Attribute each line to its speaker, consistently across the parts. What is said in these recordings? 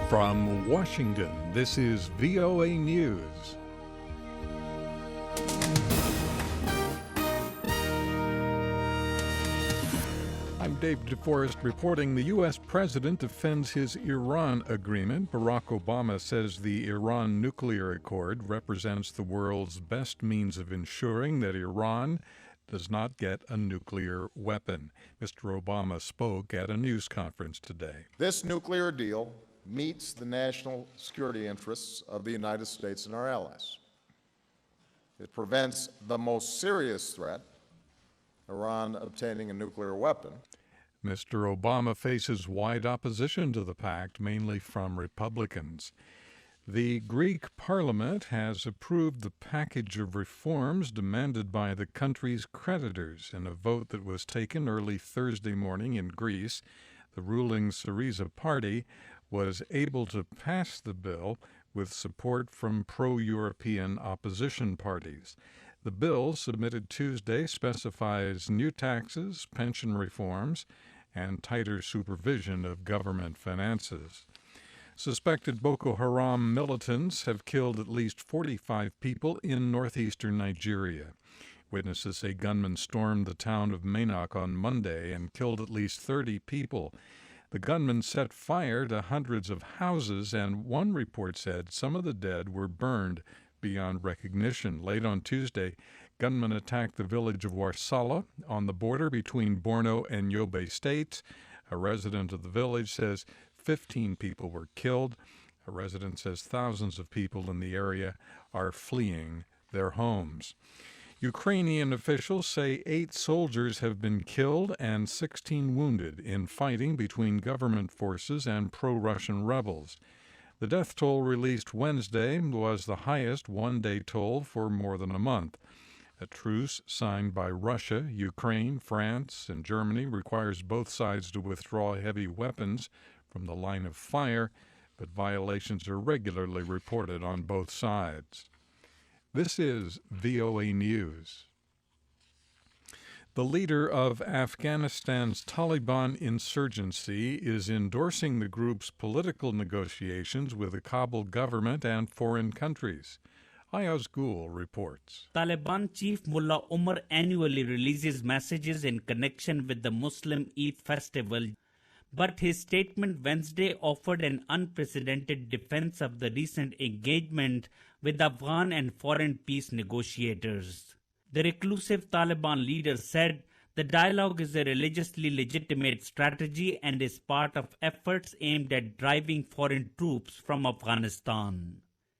Speaker 1: From Washington, this is VOA News. I'm David Forrest reporting the U.S. president defends his Iran agreement. Barack Obama says the Iran nuclear accord represents the world's best means of ensuring that Iran does not get a nuclear weapon. Mr. Obama spoke at a news conference today.
Speaker 2: This nuclear deal meets the national security interests of the United States and our allies. It prevents the most serious threat, Iran obtaining a nuclear weapon.
Speaker 1: Mr. Obama faces wide opposition to the pact, mainly from Republicans. The Greek parliament has approved the package of reforms demanded by the country's creditors in a vote that was taken early Thursday morning in Greece. The ruling Syriza party was able to pass the bill with support from pro-European opposition parties. The bill, submitted Tuesday, specifies new taxes, pension reforms, and tighter supervision of government finances. Suspected Boko Haram militants have killed at least 45 people in northeastern Nigeria. Witnesses say gunmen stormed the town of Mainok on Monday and killed at least 30 people. The gunmen set fire to hundreds of houses, and one report said some of the dead were burned beyond recognition. Late on Tuesday, gunmen attacked the village of Warsala on the border between Borno and Yobe states. A resident of the village says 15 people were killed. A resident says thousands of people in the area are fleeing their homes. Ukrainian officials say 8 soldiers have been killed and 16 wounded in fighting between government forces and pro-Russian rebels. The death toll released Wednesday was the highest one-day toll for more than a month. A truce signed by Russia, Ukraine, France, and Germany requires both sides to withdraw heavy weapons from the line of fire, but violations are regularly reported on both sides. This is VOA News. The leader of Afghanistan's Taliban insurgency is endorsing the group's political negotiations with the Kabul government and foreign countries. Ayaz Gul reports.
Speaker 3: Taliban chief Mullah Omar annually releases messages in connection with the Muslim Eid festival, but his statement Wednesday offered an unprecedented defense of the recent engagement with Afghan and foreign peace negotiators. The reclusive Taliban leader said the dialogue is a religiously legitimate strategy and is part of efforts aimed at driving foreign troops from Afghanistan.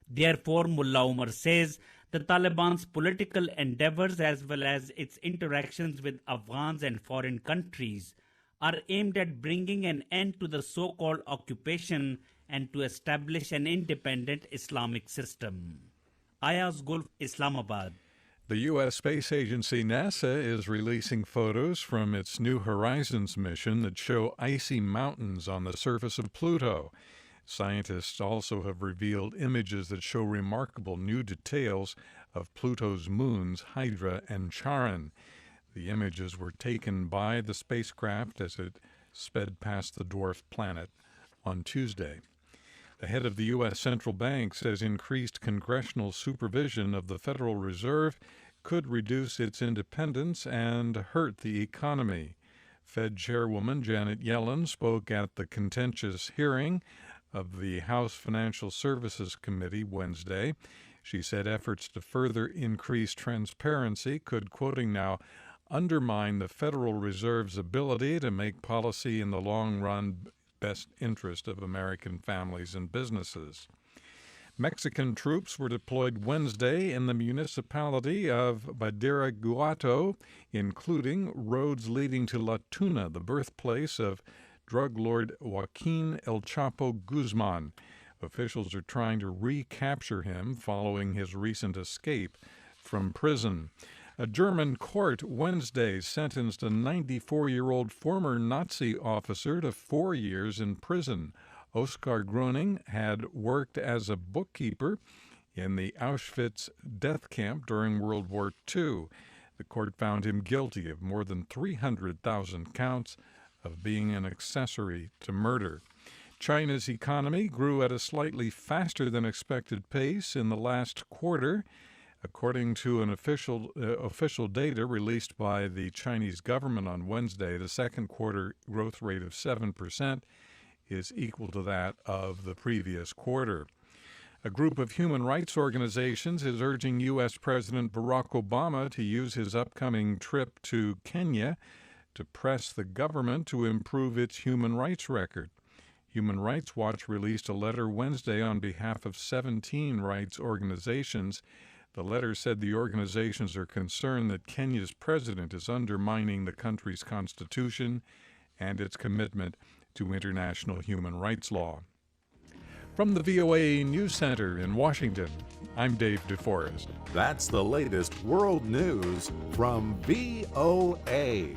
Speaker 3: Therefore, Mullah Omar says the Taliban's political endeavors as well as its interactions with Afghans and foreign countries are aimed at bringing an end to the so-called occupation and to establish an independent Islamic system. Ayaz Gul, Islamabad.
Speaker 1: The U.S. space agency NASA is releasing photos from its New Horizons mission that show icy mountains on the surface of Pluto. Scientists also have revealed images that show remarkable new details of Pluto's moons, Hydra and Charon. The images were taken by the spacecraft as it sped past the dwarf planet on Tuesday. The head of the U.S. Central Bank says increased congressional supervision of the Federal Reserve could reduce its independence and hurt the economy. Fed Chairwoman Janet Yellen spoke at the contentious hearing of the House Financial Services Committee Wednesday. She said efforts to further increase transparency could, quoting now, undermine the Federal Reserve's ability to make policy in the long run best interest of American families and businesses. Mexican troops were deployed Wednesday in the municipality of Badiraguato, including roads leading to La Tuna, the birthplace of drug lord Joaquin El Chapo Guzman. Officials are trying to recapture him following his recent escape from prison. A German court Wednesday sentenced a 94-year-old former Nazi officer to 4 years in prison. Oskar Groening had worked as a bookkeeper in the Auschwitz death camp during World War II. The court found him guilty of more than 300,000 counts of being an accessory to murder. China's economy grew at a slightly faster than expected pace in the last quarter. According to an official data released by the Chinese government on Wednesday, the second quarter growth rate of 7% is equal to that of the previous quarter. A group of human rights organizations is urging U.S. President Barack Obama to use his upcoming trip to Kenya to press the government to improve its human rights record. Human Rights Watch released a letter Wednesday on behalf of 17 rights organizations. The letter said the organizations are concerned that Kenya's president is undermining the country's constitution and its commitment to international human rights law. From the VOA News Center in Washington, I'm Dave DeForrest.
Speaker 4: That's the latest world news from VOA.